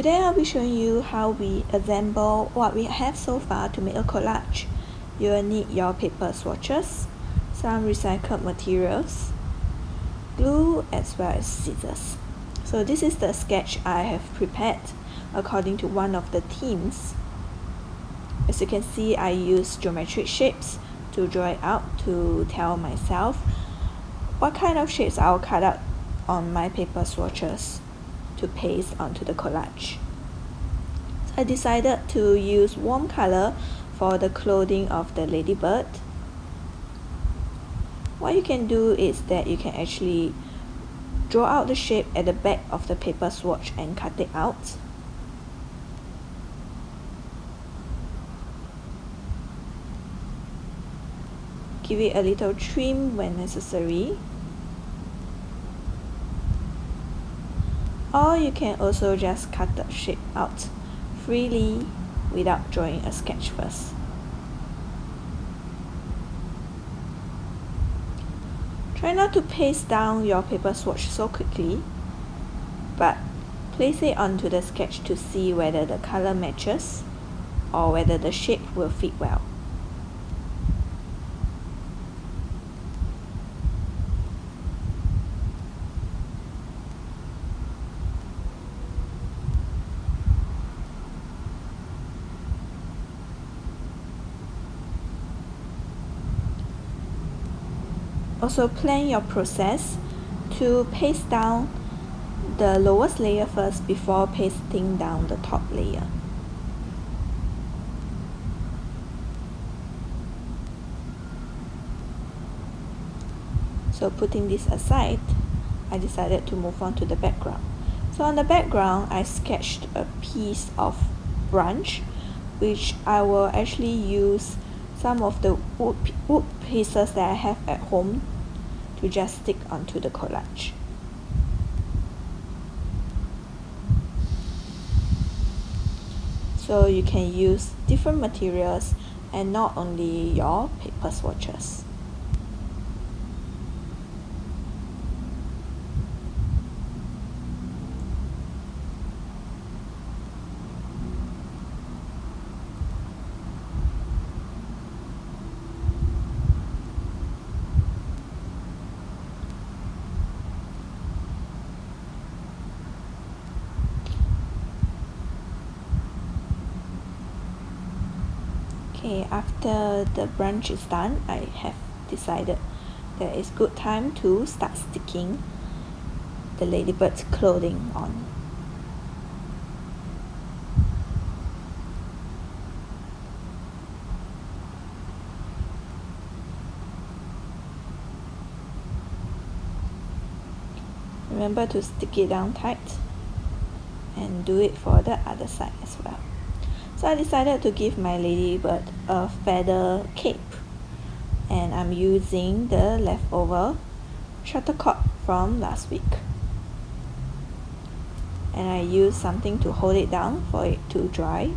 Today I'll be showing you how we assemble what we have so far to make a collage. You will need your paper swatches, some recycled materials, glue as well as scissors. So this is the sketch I have prepared according to one of the themes. As you can see, I use geometric shapes to draw it out to tell myself what kind of shapes I'll cut out on my paper swatches to paste onto the collage. So I decided to use warm color for the clothing of the ladybird. What you can do is that you can actually draw out the shape at the back of the paper swatch and cut it out. Give it a little trim when necessary. Or you can also just cut the shape out freely without drawing a sketch first. Try not to paste down your paper swatch so quickly, but place it onto the sketch to see whether the color matches or whether the shape will fit well. Also plan your process to paste down the lowest layer first before pasting down the top layer. So putting this aside, I decided to move on to the background. So on the background, I sketched a piece of branch which I will actually use some of the wood pieces that I have at home to just stick onto the collage. So you can use different materials and not only your paper swatches. Okay, after the branch is done, I have decided that it's good time to start sticking the ladybird's clothing on. Remember to stick it down tight and do it for the other side as well. So I decided to give my ladybird a feather cape, and I'm using the leftover shuttlecock from last week, and I use something to hold it down for it to dry.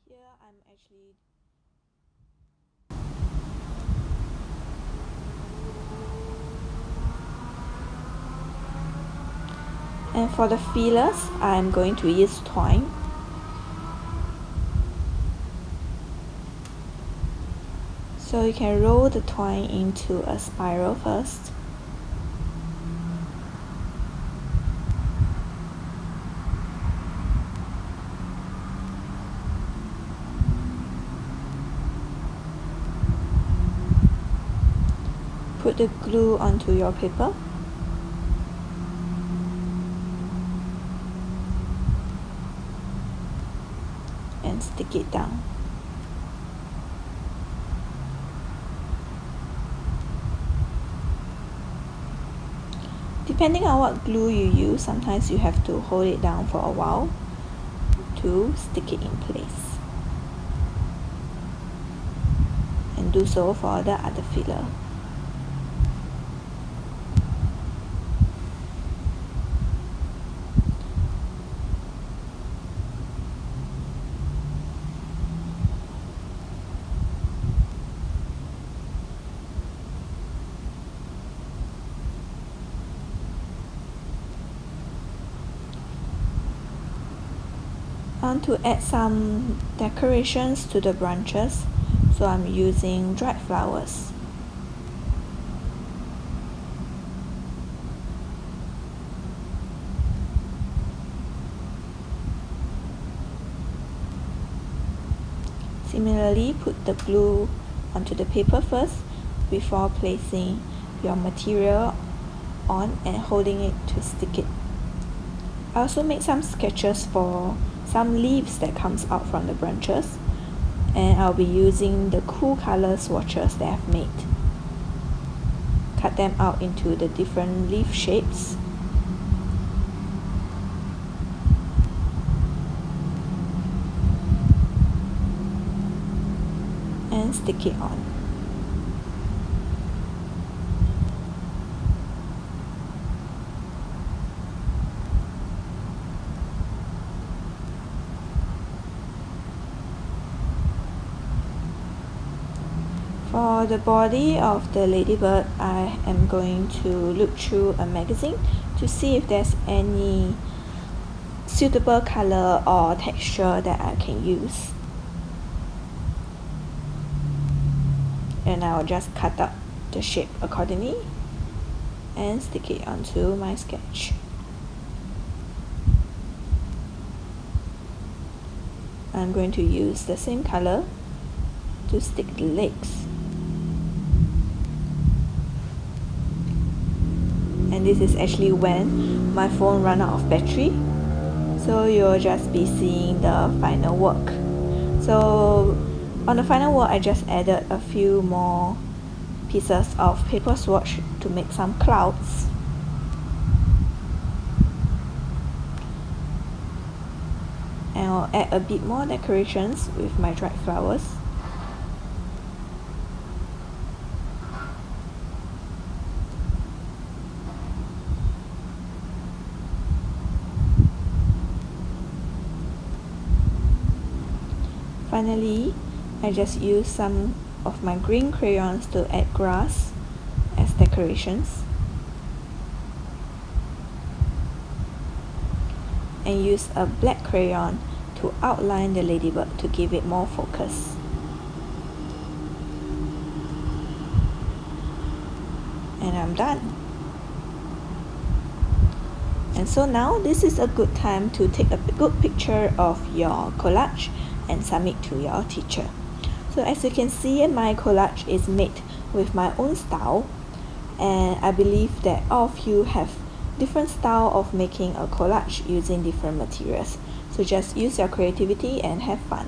Here I'm actually and for the feelers, I'm going to use twine. So you can roll the twine into a spiral first. Put the glue onto your paper. And stick it down. Depending on what glue you use, sometimes you have to hold it down for a while to stick it in place. And do so for the other filler. I want to add some decorations to the branches, so I'm using dried flowers. Similarly, put the glue onto the paper first before placing your material on and holding it to stick it. I also made some sketches for some leaves that comes out from the branches, and I'll be using the cool color swatches that I've made. Cut them out into the different leaf shapes. And stick it on. For the body of the ladybird, I am going to look through a magazine to see if there's any suitable color or texture that I can use. And I will just cut out the shape accordingly and stick it onto my sketch. I'm going to use the same color to stick the legs. And this is actually when my phone ran out of battery, so you'll just be seeing the final work. So on the final work, I just added a few more pieces of paper swatch to make some clouds. And I'll add a bit more decorations with my dried flowers. Finally, I just use some of my green crayons to add grass as decorations. And use a black crayon to outline the ladybird to give it more focus. And I'm done. And so now this is a good time to take a good picture of your collage and submit to your teacher. So as you can see, my collage is made with my own style, and I believe that all of you have different style of making a collage using different materials. So just use your creativity and have fun.